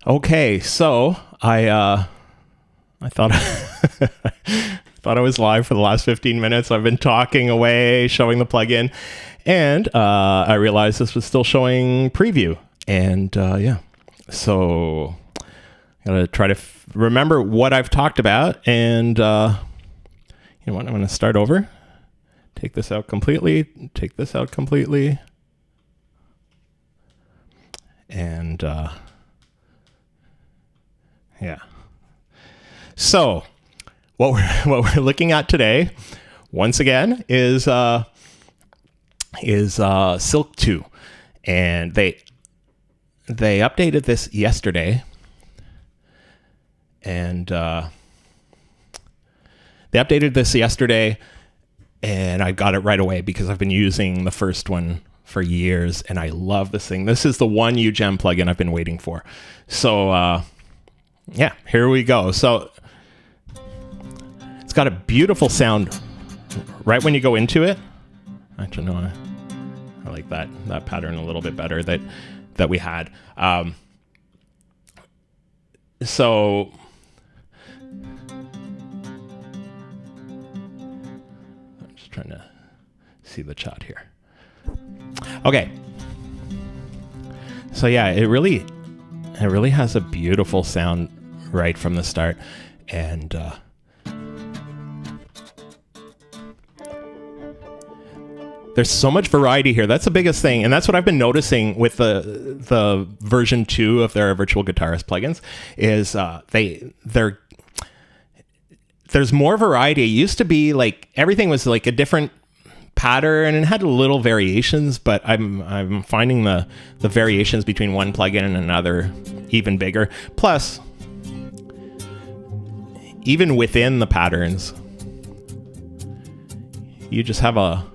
Okay, so I thought thought I was live for the last 15 minutes. I've been talking away, showing the plugin, and I realized this was still showing preview. And yeah, so I gotta try to remember what I've talked about. And you know what? I'm gonna start over. Take this out completely. Take this out completely. And yeah. So what we're looking at today, once again, is Silk 2, and they updated this yesterday, and and I got it right away because I've been using the first one for years, and I love this thing. This is the one Ujam plugin I've been waiting for. So yeah, here we go. So it's got a beautiful sound right when you go into it. Actually, no, I like that pattern a little bit better that we had. So I'm just trying to see the chat here. Okay. So yeah, it really has a beautiful sound right from the start, and there's so much variety here. That's the biggest thing, and that's what I've been noticing with the version 2 of their Virtual Guitarist plugins is there's more variety. It used to be like everything was like a different pattern and it had little variations, but I'm finding the variations between one plugin and another even bigger. Plus, even within the patterns, you just have a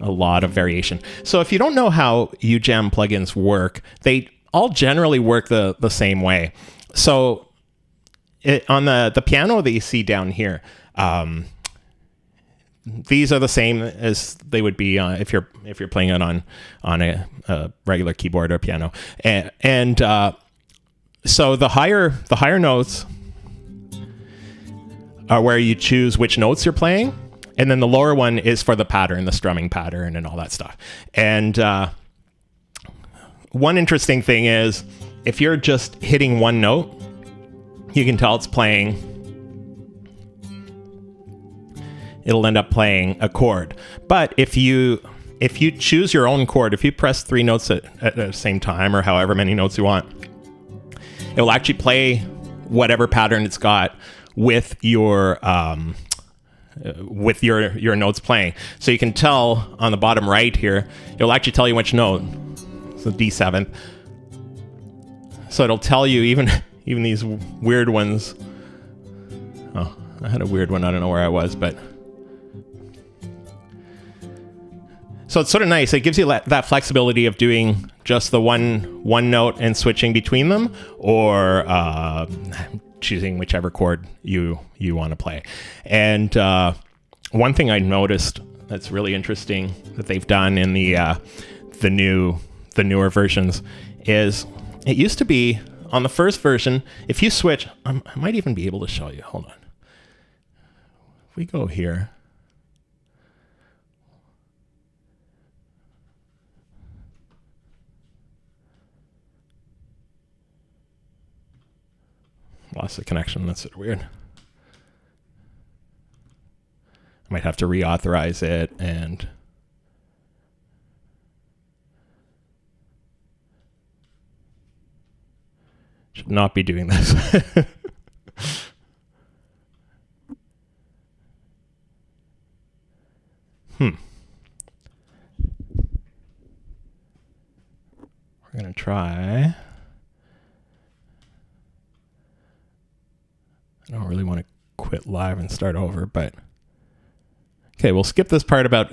lot of variation. So if you don't know how Ujam plugins work, they all generally work the same way. So on the piano that you see down here, these are the same as they would be if you're playing it on a regular keyboard or piano, and so the higher notes are where you choose which notes you're playing, and then the lower one is for the pattern, the strumming pattern, and all that stuff. And one interesting thing is if you're just hitting one note, you can tell it's playing. It'll end up playing a chord. But if you choose your own chord, if you press 3 notes at the same time, or however many notes you want, it will actually play whatever pattern it's got with your notes playing. So you can tell on the bottom right here, it'll actually tell you which note. So D7th. So it'll tell you even these weird ones. Oh, I had a weird one. I don't know where I was, but. So it's sort of nice. It gives you that flexibility of doing just the one note and switching between them, or choosing whichever chord you want to play. And one thing I noticed that's really interesting that they've done in the newer versions is it used to be on the first version, if you switch, I might even be able to show you. Hold on. If we go here. Lost the connection. That's sort of weird. I might have to reauthorize it, and should not be doing this. We're gonna try. I don't really want to quit live and start over, but okay, we'll skip this part about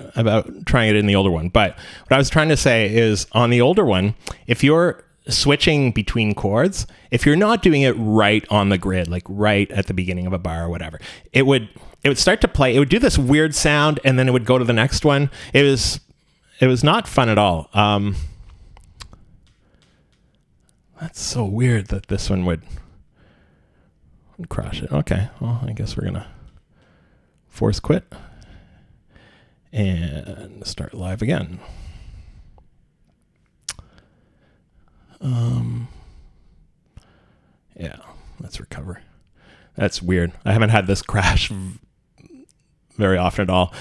trying it in the older one. But what I was trying to say is on the older one, if you're switching between chords, if you're not doing it right on the grid, like right at the beginning of a bar or whatever, it would start to play. It would do this weird sound, and then it would go to the next one. It was not fun at all. That's so weird that this one would crash it. Okay, well, I guess we're gonna force quit and start live again. Yeah, let's recover. That's weird. I haven't had this crash very often at all.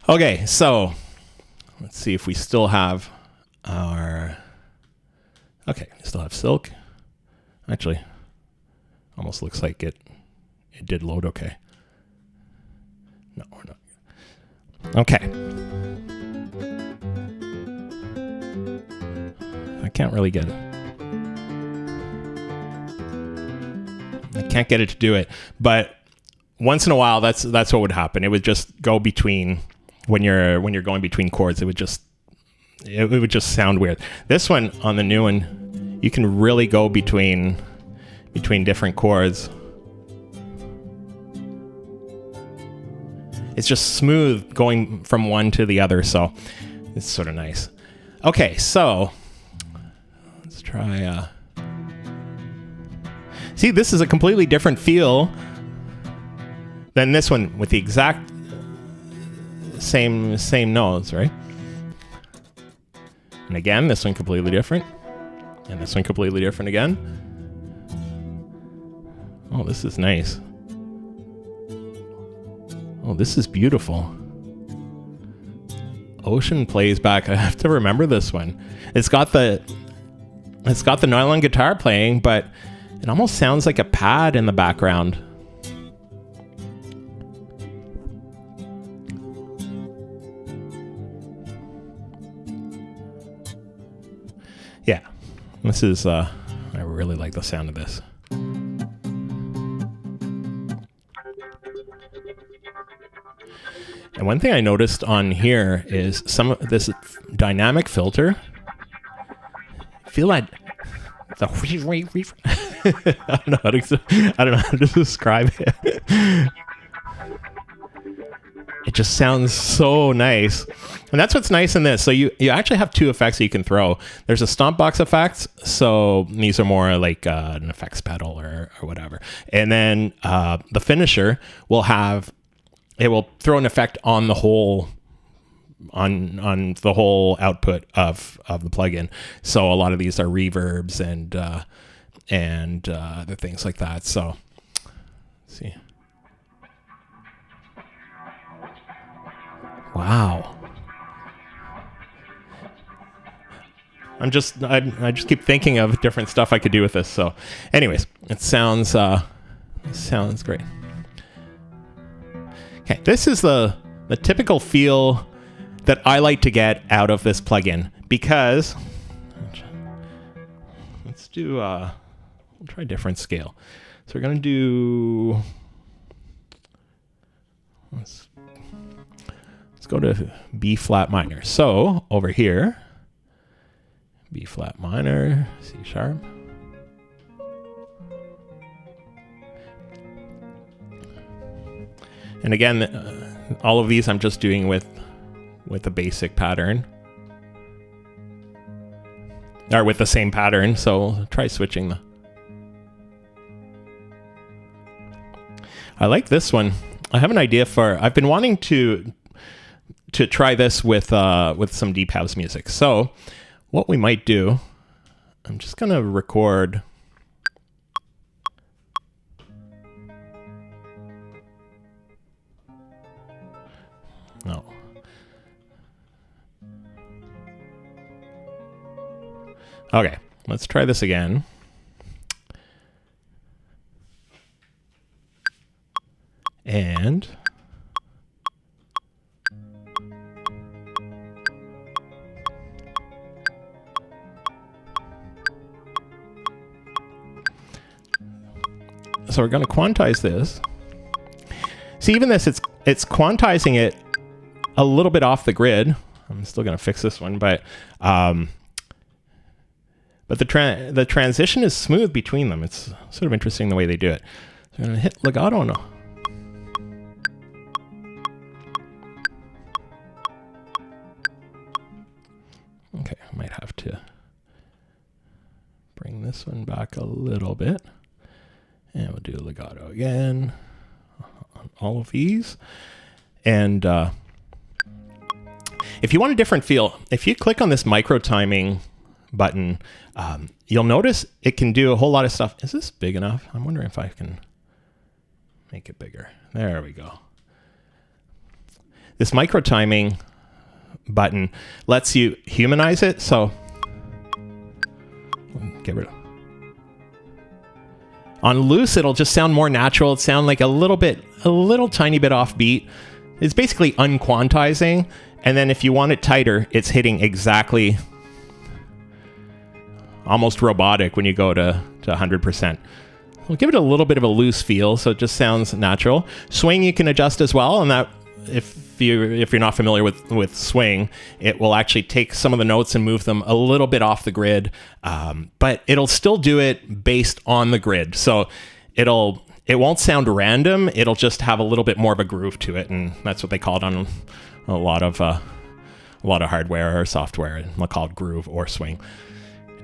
Okay, so let's see if we still have our... Okay, we still have Silk. Actually, almost looks like it did load okay. No, we're not. Okay. I can't really get it. I can't get it to do it, but once in a while, that's what would happen. It would just go between when you're going between chords. It would just sound weird. This one on the new one, you can really go between different chords. It's just smooth going from one to the other, so it's sort of nice. Okay, so let's try. See, this is a completely different feel than this one with the exact same notes, right? And again, this one completely different. And this one completely different again. Oh, this is nice. Oh, this is beautiful. Ocean plays back. I have to remember this one. It's got the nylon guitar playing, but it almost sounds like a pad in the background. Yeah, this is, I really like the sound of this. And one thing I noticed on here is some of this dynamic filter. I feel like the I don't know how to describe it. It just sounds so nice. And that's what's nice in this. So you actually have two effects that you can throw. There's a stomp box effects. So these are more like an effects pedal or whatever. And then the finisher will throw an effect on the whole on the whole output of the plugin. So a lot of these are reverbs and other things like that. So let's see. Wow. I just keep thinking of different stuff I could do with this. So anyways, it sounds great. Okay, this is the typical feel that I like to get out of this plugin, because let's do we'll try a different scale. So we're gonna do let's go to B flat minor. So over here, B flat minor, C sharp. And again, all of these I'm just doing with a basic pattern, or with the same pattern. So we'll try switching the. I like this one. I have an idea for. I've been wanting to try this with some deep house music. So what we might do, I'm just gonna record. No. Okay, let's try this again. And so we're going to quantize this. See, even this, it's quantizing it a little bit off the grid. I'm still going to fix this one, but the transition is smooth between them. It's sort of interesting the way they do it. So I'm going to hit legato now. Okay, I might have to bring this this one back a little bit. And we'll do legato again on all of these. And if you want a different feel, if you click on this micro timing button, you'll notice it can do a whole lot of stuff. Is this big enough? I'm wondering if I can make it bigger. There we go. This micro timing button lets you humanize it. So get rid of. On loose, it'll just sound more natural. It'll sound like a little tiny bit offbeat. It's basically unquantizing. And then if you want it tighter, it's hitting exactly almost robotic when you go to 100%. We'll give it a little bit of a loose feel, so it just sounds natural. Swing you can adjust as well, and that if you're not familiar with swing, it will actually take some of the notes and move them a little bit off the grid, but it'll still do it based on the grid. So it won't sound random. It'll just have a little bit more of a groove to it, and that's what they call it on a lot of hardware or software. They'll call it groove or swing.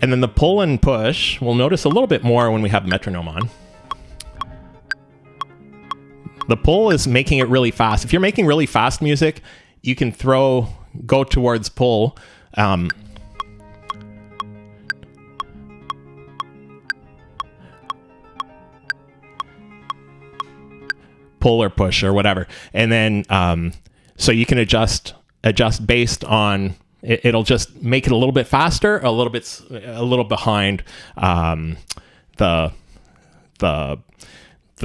And then the pull and push, we'll notice a little bit more when we have metronome on. The pull is making it really fast. If you're making really fast music, you can go towards pull. Pull or push or whatever. And then, so you can adjust based on, it'll just make it a little bit faster, a little behind the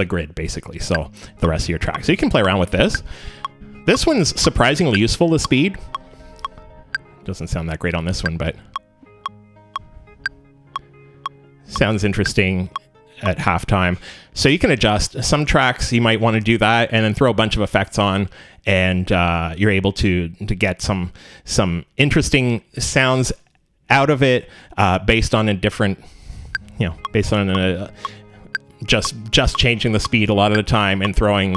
grid, basically. So the rest of your track. So you can play around with this. This one's surprisingly useful, the speed. Doesn't sound that great on this one, but sounds interesting at halftime. So you can adjust. Some tracks you might want to do that and then throw a bunch of effects on, and you're able to get some interesting sounds out of it based on a different, based on just changing the speed a lot of the time and throwing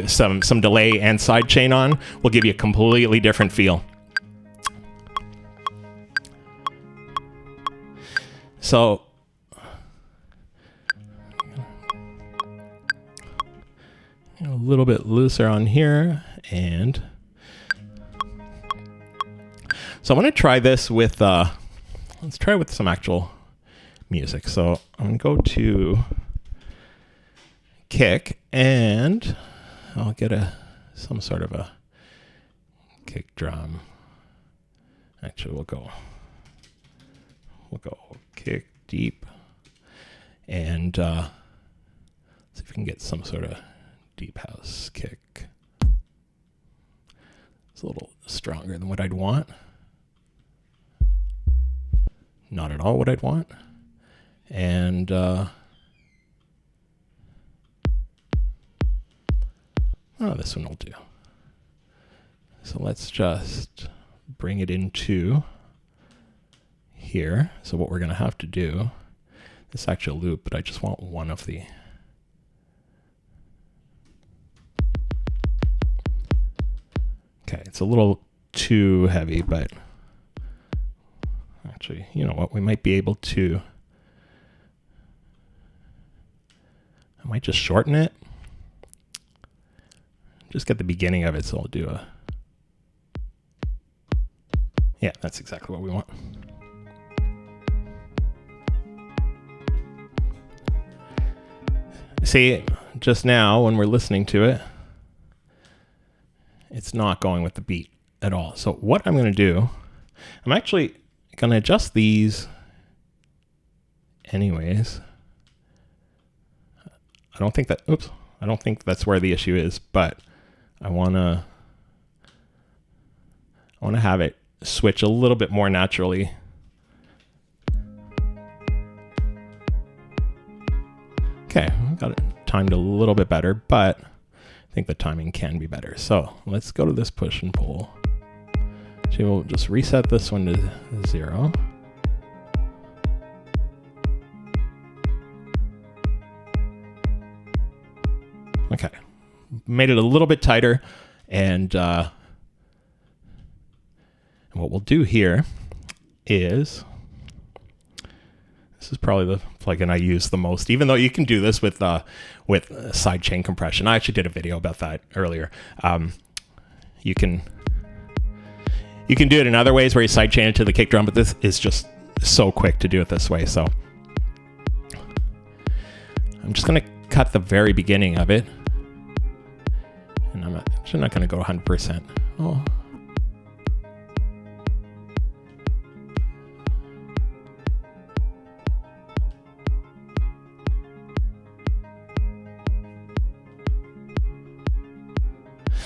some delay and sidechain on will give you a completely different feel. So a little bit looser on here, and so I want to try this with let's try it with some actual music. So I'm going to go to kick, and I'll get some sort of a kick drum. Actually, we'll go kick deep, and see if we can get some sort of deep house kick. It's a little stronger than what I'd want. Not at all what I'd want. And this one will do. So let's just bring it into here. So what we're going to have to do, this actual loop, but I just want one of the. Okay, it's a little too heavy, but actually, you know what? We might be able to. I might just shorten it. Just get the beginning of it, so I'll do a. Yeah, that's exactly what we want. See, just now when we're listening to it, it's not going with the beat at all. So what I'm going to do, I'm actually going to adjust these anyways. I don't think that's where the issue is, but I want to have it switch a little bit more naturally. Okay, I got it timed a little bit better, but I think the timing can be better. So let's go to this push and pull. So we'll just reset this one to 0. Okay, made it a little bit tighter, and what we'll do here is This is probably the plugin I use the most, even though you can do this with sidechain compression. I actually did a video about that earlier. You can do it in other ways where you sidechain it to the kick drum, but this is just so quick to do it this way. So I'm just going to cut the very beginning of it, and I'm actually not going to go 100%. Oh.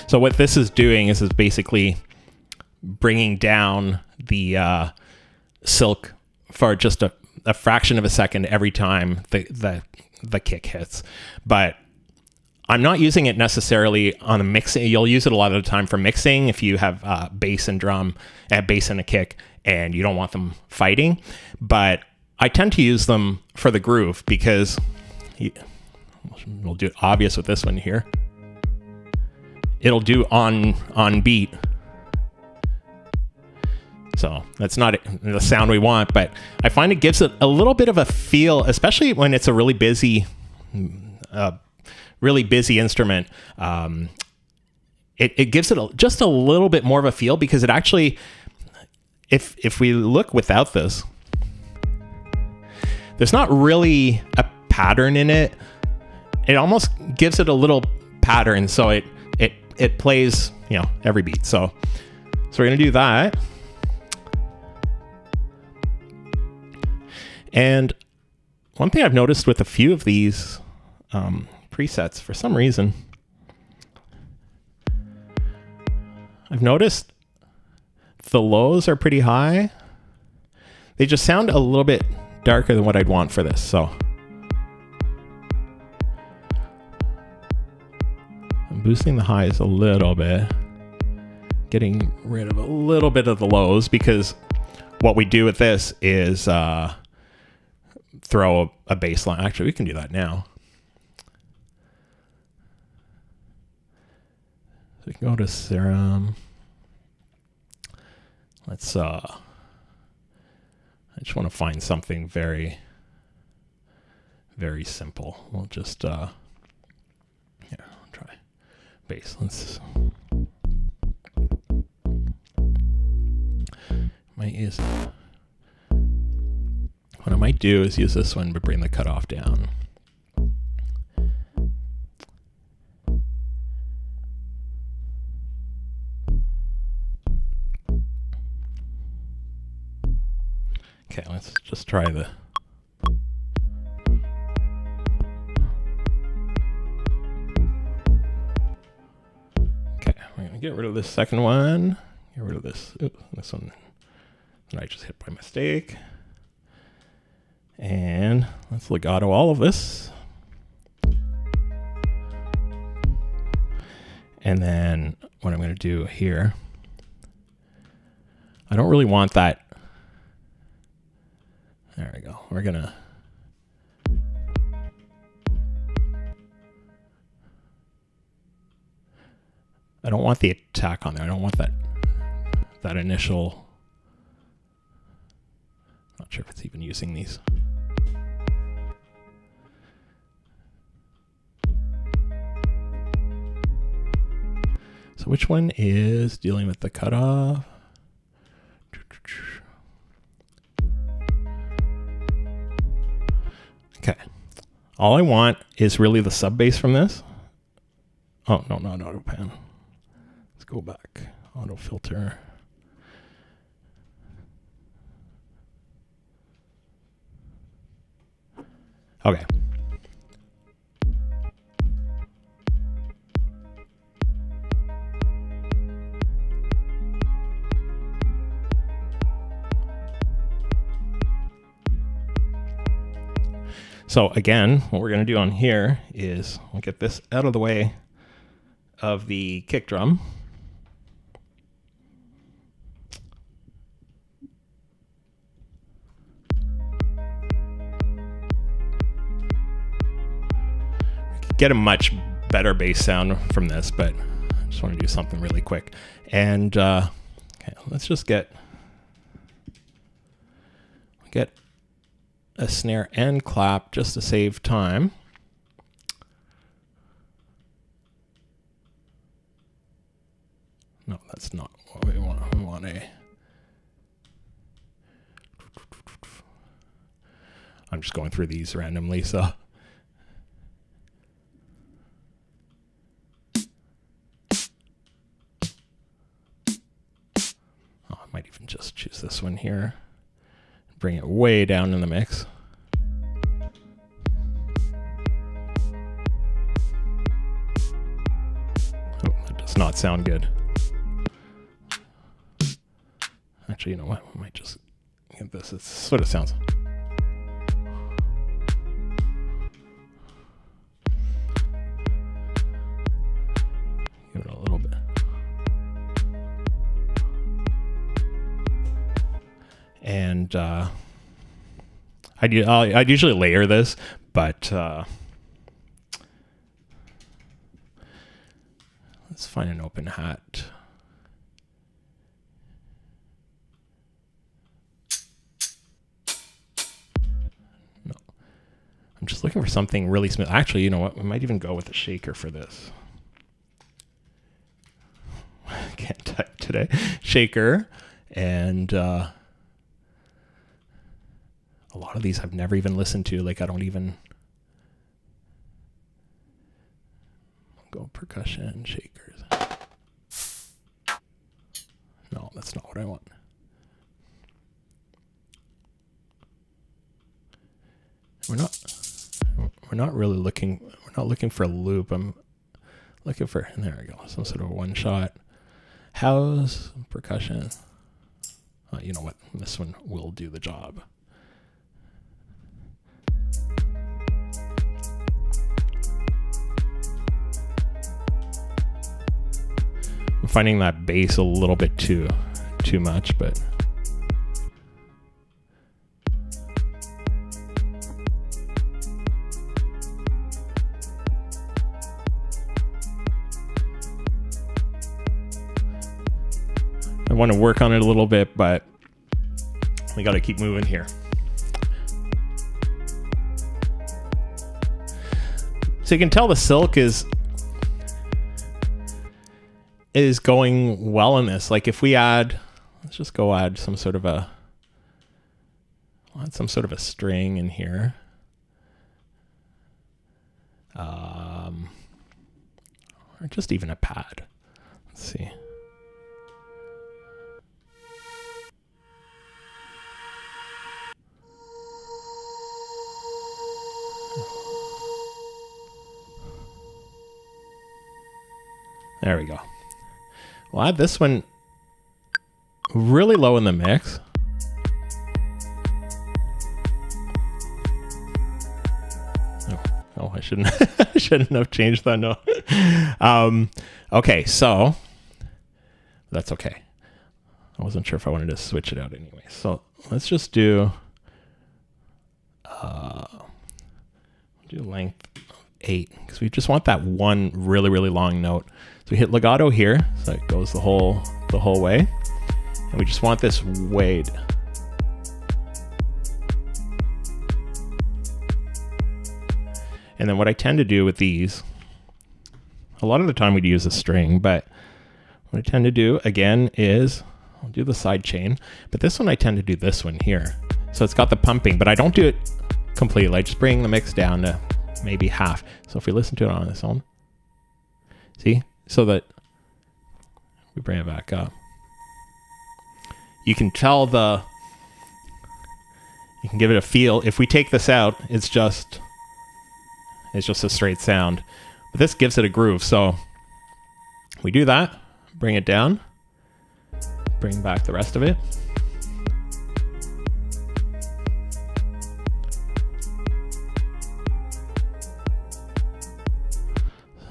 So what this is doing is basically bringing down the silk for just a fraction of a second every time the kick hits. But I'm not using it necessarily on a mixing. You'll use it a lot of the time for mixing if you have bass and drum, bass and a kick, and you don't want them fighting. But I tend to use them for the groove because we'll do it obvious with this one here. It'll do on beat. So that's not the sound we want, but I find it gives it a little bit of a feel, especially when it's a really busy instrument. It gives it just a little bit more of a feel because it actually, if we look without this, there's not really a pattern in it. It almost gives it a little pattern, so it plays, every beat. So we're gonna do that. And one thing I've noticed with a few of these presets, for some reason, I've noticed the lows are pretty high. They just sound a little bit darker than what I'd want for this. So I'm boosting the highs a little bit, getting rid of a little bit of the lows, because what we do with this is throw a bass line. Actually, we can do that now. So we can go to Serum. Let's I just want to find something very, very simple. We'll just here, I'll try bass. Let's what I might do is use this one, but bring the cutoff down. Okay, let's just try the... Okay, we're gonna get rid of this second one. Get rid of this, this one that I just hit by mistake. And let's legato all of this. And then what I'm going to do here, I don't really want that. There we go. We're going to I don't want the attack on there. I don't want that initial. Not sure if it's even using these. So which one is dealing with the cutoff? Okay. All I want is really the sub bass from this. Oh, no, not auto pan. Let's go back. Auto filter. Okay. So again, what we're going to do on here is we'll get this out of the way of the kick drum. We could get a much better bass sound from this, but I just want to do something really quick. And okay, let's just get a snare and clap just to save time. No, that's not what we want. We want a... I'm just going through these randomly, so... Oh, I might even just choose this one here. Bring it way down in the mix. Oh, that does not sound good. Actually, you know what? We might just get this. It sort of sounds. Give it a little bit. And I'd usually layer this, but let's find an open hat. No, I'm just looking for something really smooth. Actually, you know what? We might even go with a shaker for this. I can't type today. Shaker and. A lot of these I've never even listened to. Like, I don't even go percussion, shakers. No, that's not what I want. We're not really looking, we're not looking for a loop. I'm looking for, and there we go, some sort of one shot. House, percussion. You know what? This one will do the job. I'm finding that bass a little bit too much, but I want to work on it a little bit, but we got to keep moving here. So you can tell the Silk is going well in this. Like if we add, let's just go add some sort of a string in here. Or just even a pad. Let's see. There we go. We'll add this one really low in the mix. Oh, I shouldn't I shouldn't have changed that. No. Okay, so that's okay. I wasn't sure if I wanted to switch it out anyway. So let's just do length 8 because we just want that one really, really long note. So we hit legato here, so it goes the whole way, and we just want this wade. And then what I tend to do with these, a lot of the time we'd use a string, but what I tend to do again is I'll do the side chain, but this one I tend to do this one here. So it's got the pumping, but I don't do it completely. I just bring the mix down to maybe half. So if we listen to it on its own, see? So that we bring it back up. You can tell you can give it a feel. If we take this out, it's just a straight sound. But this gives it a groove. So we do that, bring it down, bring back the rest of it.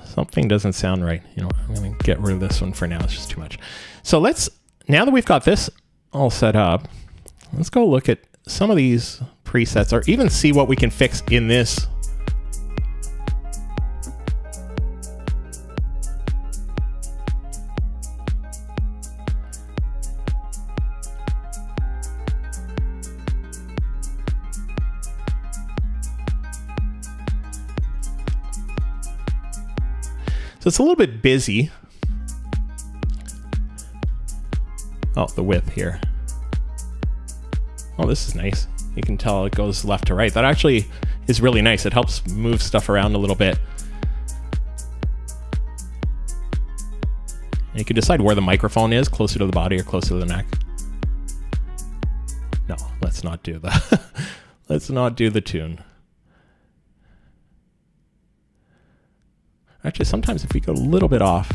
Something doesn't sound right. You know, I'm going to get rid of this one for now. It's just too much. So now that we've got this all set up, let's go look at some of these presets or even see what we can fix in this. So it's a little bit busy. Oh, the width here. Oh, this is nice. You can tell it goes left to right. That actually is really nice. It helps move stuff around a little bit. And you can decide where the microphone is, closer to the body or closer to the neck. No, let's not do that. Let's not do the tune. Actually, sometimes if we go a little bit off,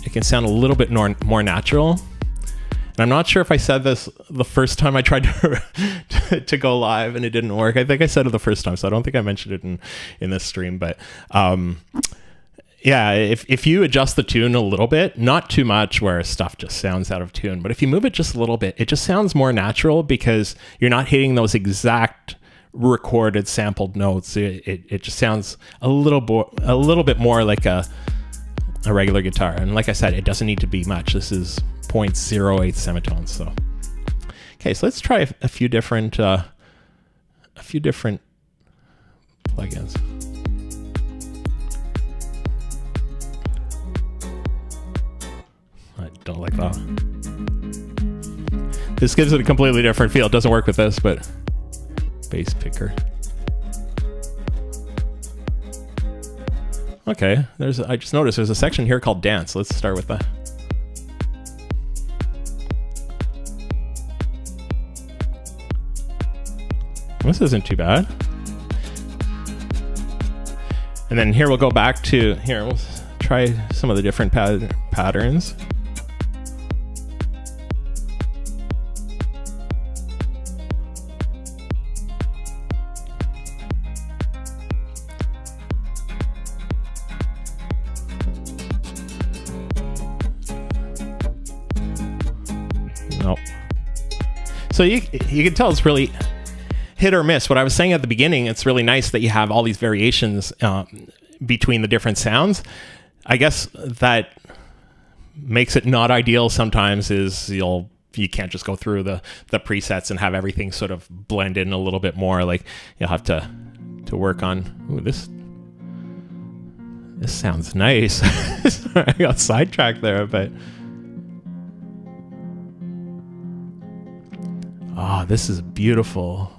it can sound a little bit more natural. And I'm not sure if I said this the first time I tried to go live and it didn't work. I think I said it the first time, so I don't think I mentioned it in this stream. But yeah, if you adjust the tune a little bit, not too much where stuff just sounds out of tune, but if you move it just a little bit, it just sounds more natural because you're not hitting those exact recorded sampled notes. It just sounds a little bit more like a regular guitar. And like I said, it doesn't need to be much. This is 0.08 semitones. So okay, so let's try a few different plugins. I don't like that. This gives it a completely different feel. It doesn't work with this, but bass picker. Okay, I just noticed there's a section here called dance. Let's start with that. This isn't too bad. And then here we'll go back to, here we'll try some of the different patterns. Nope. So you can tell it's really hit or miss. What I was saying at the beginning, it's really nice that you have all these variations between the different sounds. I guess that makes it not ideal sometimes is you can't just go through the presets and have everything sort of blend in a little bit more. Like you'll have to work on, ooh, this sounds nice. Sorry, I got sidetracked there, but oh, this is beautiful.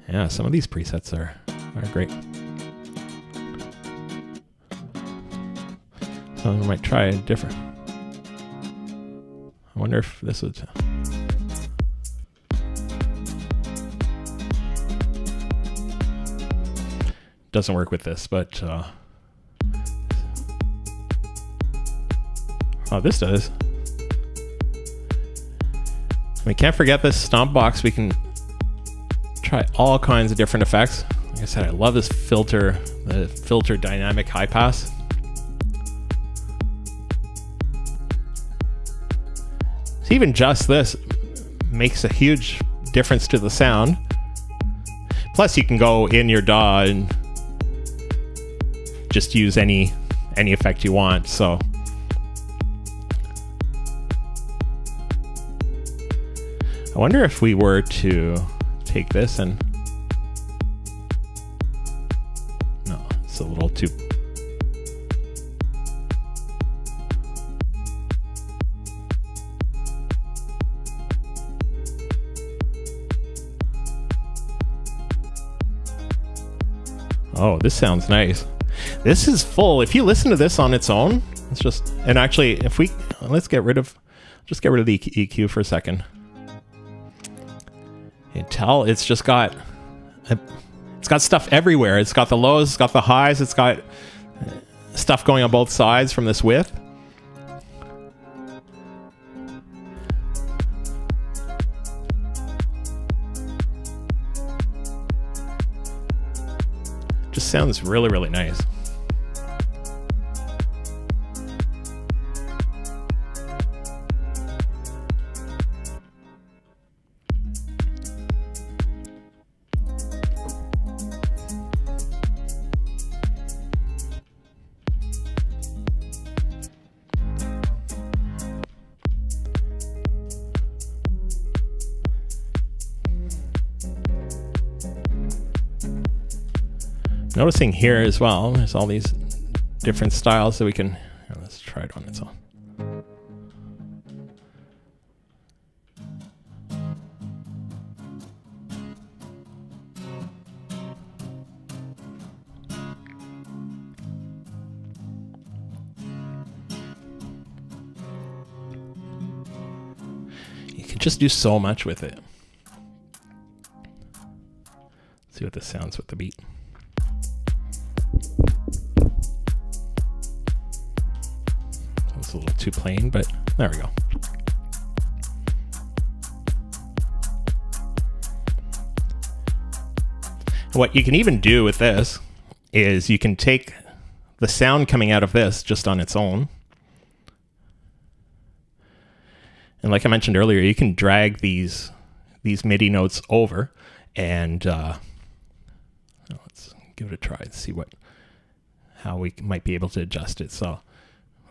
Yeah, some of these presets are great. So I might try a different. I wonder if this would. Doesn't work with this, but oh, this does. We can't forget this stomp box. We can try all kinds of different effects. Like I said, I love this filter, the filter dynamic high pass. So even just this makes a huge difference to the sound. Plus you can go in your DAW and just use any effect you want. So I wonder if we were to take this and no, it's a little too. Oh, this sounds nice. This is full. If you listen to this on its own, it's just, and actually if we, let's get rid of the EQ for a second. You can tell it's just got stuff everywhere. It's got the lows, it's got the highs, it's got stuff going on both sides from this width. Just sounds really, really nice. Noticing here as well, there's all these different styles that we can, let's try it on its own. You can just do so much with it. Let's see what this sounds with the beat. It's a little too plain, but there we go. What you can even do with this is you can take the sound coming out of this just on its own. And like I mentioned earlier, you can drag these MIDI notes over and let's give it a try and see how we might be able to adjust it. So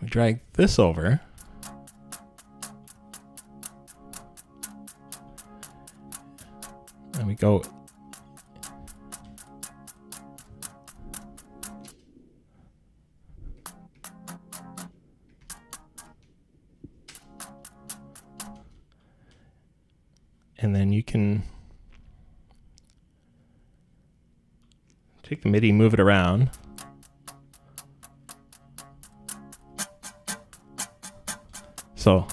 we drag this over. And we go. And then you can take the MIDI, move it around. So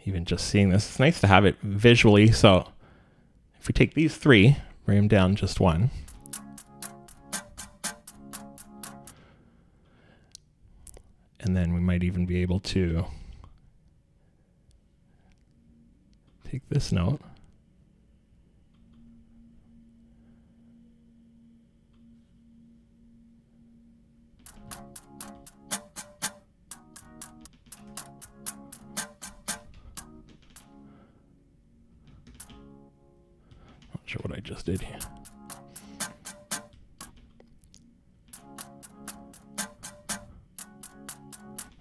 even just seeing this, it's nice to have it visually. So if we take these three, bring them down just one. And then we might even be able to take this note. Not sure what I just did here.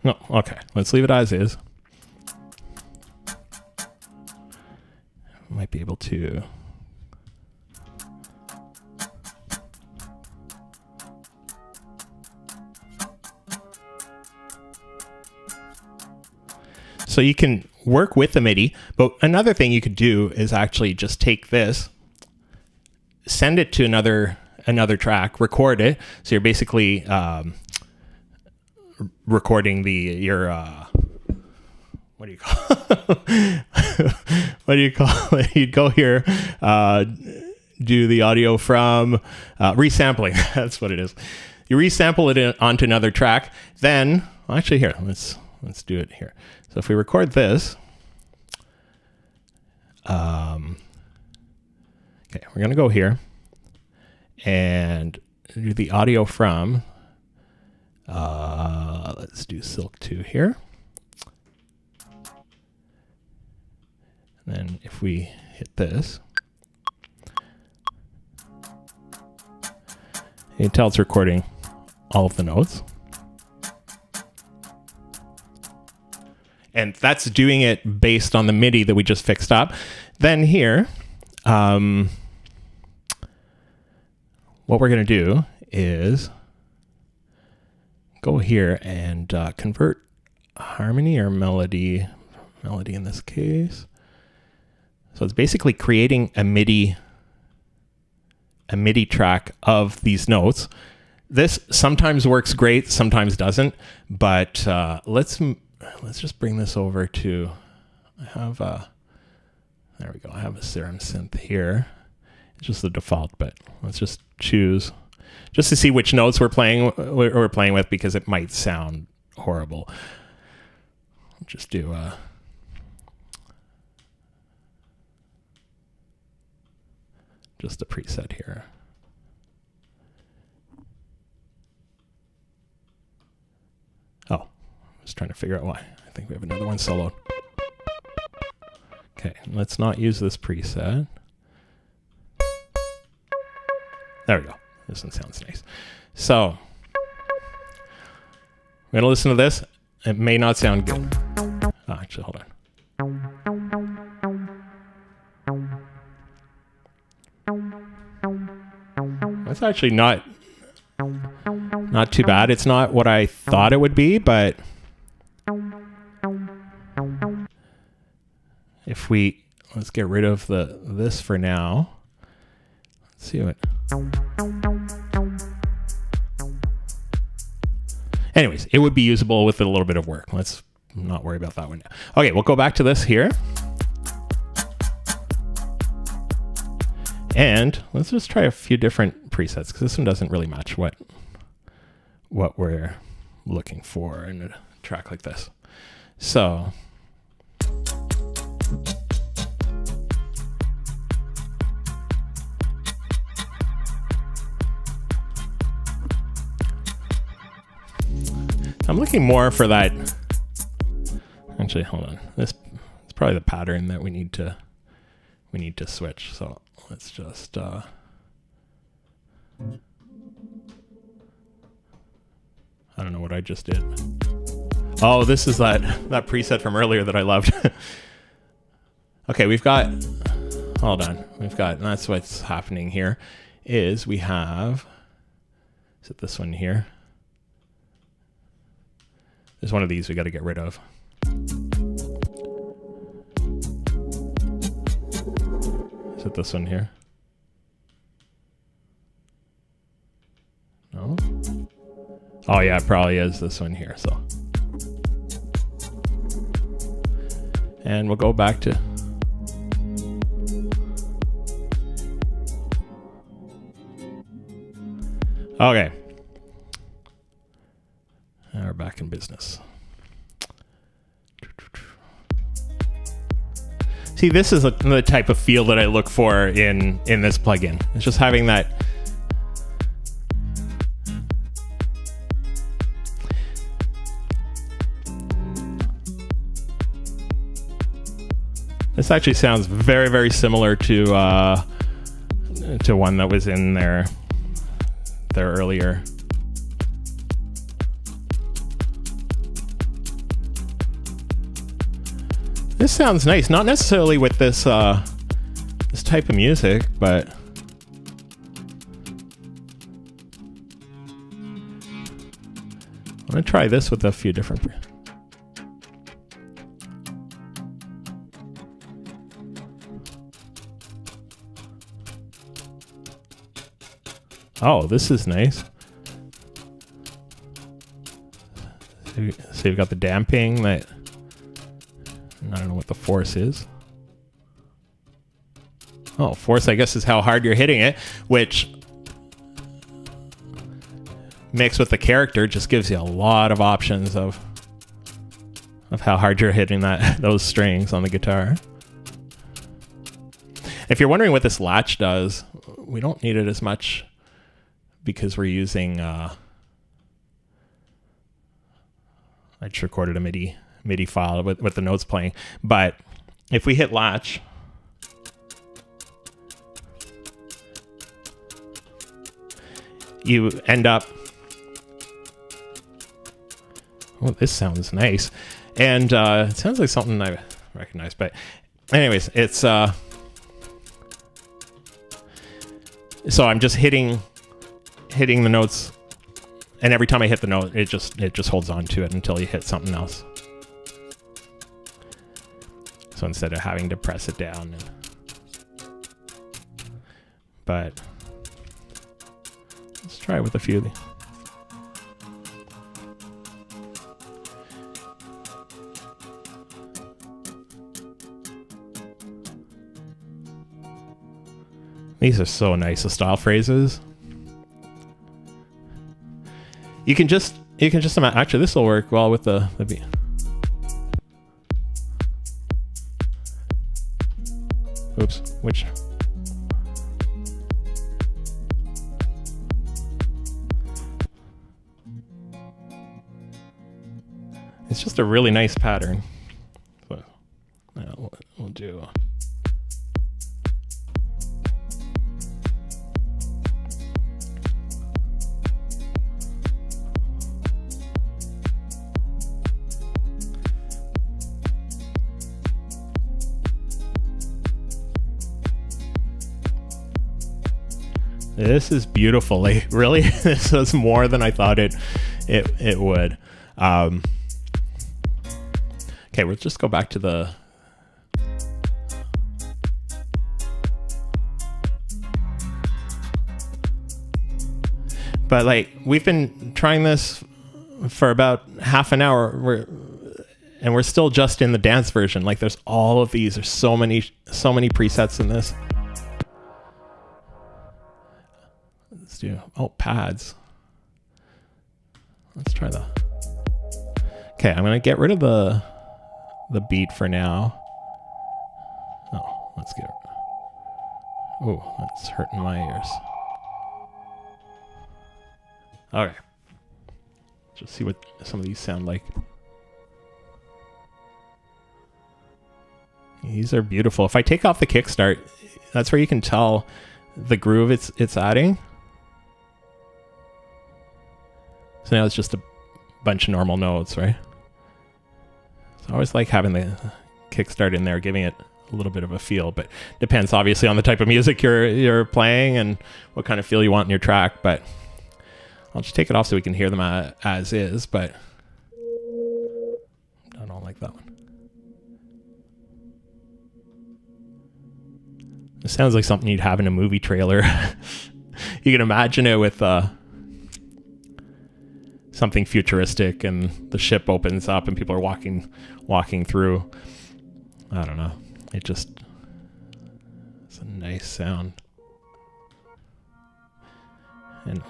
No, okay, let's leave it as is. Might be able to so you can work with the MIDI, but another thing you could do is actually just take this, send it to another track, record it. So you're basically recording your what do you call what do you call it? You'd go here, do the audio from resampling. That's what it is. You resample it onto another track. Then, well, actually, here let's do it here. So if we record this, okay, we're gonna go here and do the audio from. Let's do Silk 2 here. And then if we hit this, you can tell it's recording all of the notes. And that's doing it based on the MIDI that we just fixed up. Then here, what we're going to do is go here and convert harmony or melody in this case. So it's basically creating a MIDI track of these notes. This sometimes works great, sometimes doesn't. But let's just bring this over to. There we go. I have a Serum synth here. It's just the default, but let's just choose just to see which notes we're playing with because it might sound horrible. I'll just do. Just a preset here. Oh, I was trying to figure out why. I think we have another one soloed. Okay, let's not use this preset. There we go. This one sounds nice. So, we're going to listen to this. It may not sound good. Oh, actually, hold on. That's actually not too bad. It's not what I thought it would be, but if let's get rid of this for now. Let's see what. Anyways, it would be usable with a little bit of work. Let's not worry about that one now. Okay, we'll go back to this here. And let's just try a few different presets, because this one doesn't really match what we're looking for in a track like this. So I'm looking more for that. Actually, hold on. This is probably the pattern that we need to switch. So let's just I don't know what I just did. Oh, this is that preset from earlier that I loved. Okay, we've got, hold on. That's what's happening here is we have, is it this one here? There's one of these we got to get rid of. Is it this one here? No? Oh yeah, it probably is this one here, so. And we'll go back to, okay. Now we're back in business. See, this is the type of feel that I look for in this plugin. It's just having that. This actually sounds very, very similar to one that was in there earlier. This sounds nice, not necessarily with this this type of music, but I'm gonna try this with a few different. Oh, this is nice. So you've got the damping that. I don't know what the force is. Oh, force, I guess, is how hard you're hitting it, which mixed with the character just gives you a lot of options of how hard you're hitting those strings on the guitar. If you're wondering what this latch does, we don't need it as much because we're using I just recorded a MIDI file with the notes playing, but if we hit latch, you end up, oh, this sounds nice, and it sounds like something I recognize, but anyways, it's so I'm just hitting the notes, and every time I hit the note, it just holds on to it until you hit something else. So instead of having to press it down, but let's try it with a few. These are so nice, the style phrases. You can just imagine, actually this will work well with the beat. Oops, which? It's just a really nice pattern. But we'll do. This is beautiful. Like, really, this was more than I thought it would. Okay, we'll just go back to the. But like, we've been trying this for about half an hour, and we're still just in the dance version. Like, there's all of these. There's so many presets in this. Let's do pads. Let's try the. Okay, I'm gonna get rid of the beat for now. Oh, let's get. Oh, that's hurting my ears. Okay. Just see what some of these sound like. These are beautiful. If I take off the kickstart, that's where you can tell the groove it's adding. So now it's just a bunch of normal notes, right? So I always like having the kickstart in there, giving it a little bit of a feel, but depends obviously on the type of music you're playing and what kind of feel you want in your track. But I'll just take it off so we can hear them as is, but I don't like that one. It sounds like something you'd have in a movie trailer. You can imagine it with something futuristic and the ship opens up and people are walking through. I don't know. It's a nice sound. And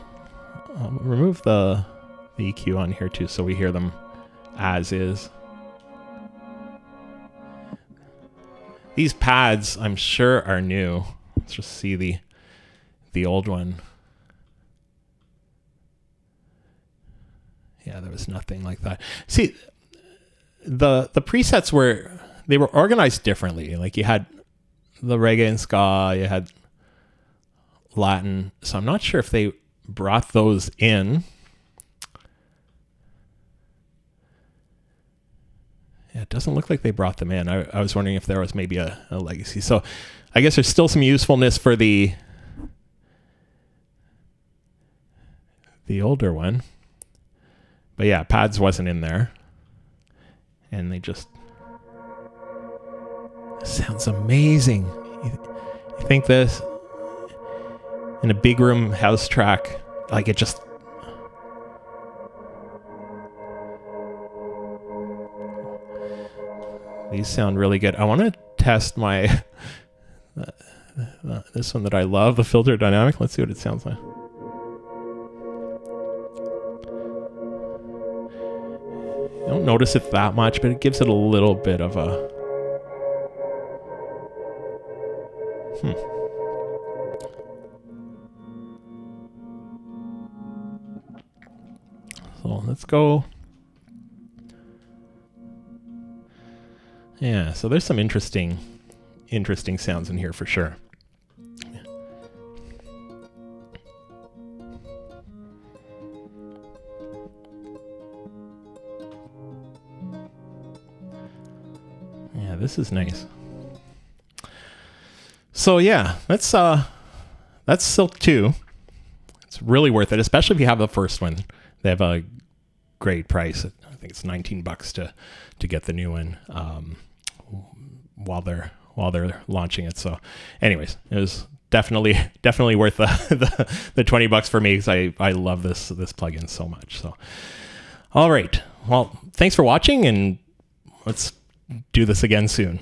I'll remove the EQ on here too, so we hear them as is. These pads, I'm sure, are new. Let's just see the old one. Yeah, there was nothing like that. See, the presets were organized differently. Like, you had the reggae and ska, you had Latin. So I'm not sure if they brought those in. Yeah, it doesn't look like they brought them in. I was wondering if there was maybe a legacy. So I guess there's still some usefulness for the older one. But yeah, pads wasn't in there. And they just... sounds amazing. You think this... in a big room house track, like, it just... These sound really good. I want to test my this one that I love, the filter dynamic. Let's see what it sounds like. You don't notice it that much, but it gives it a little bit of a... So let's go. Yeah, so there's some interesting sounds in here for sure. Yeah, this is nice. So yeah, that's Silk 2. It's really worth it, especially if you have the first one. They have a great price. I think it's $19 to get the new one while they're launching it. So anyways, it was definitely worth the $20 for me, because I love this plugin so much. So all right, well, thanks for watching, and let's do this again soon.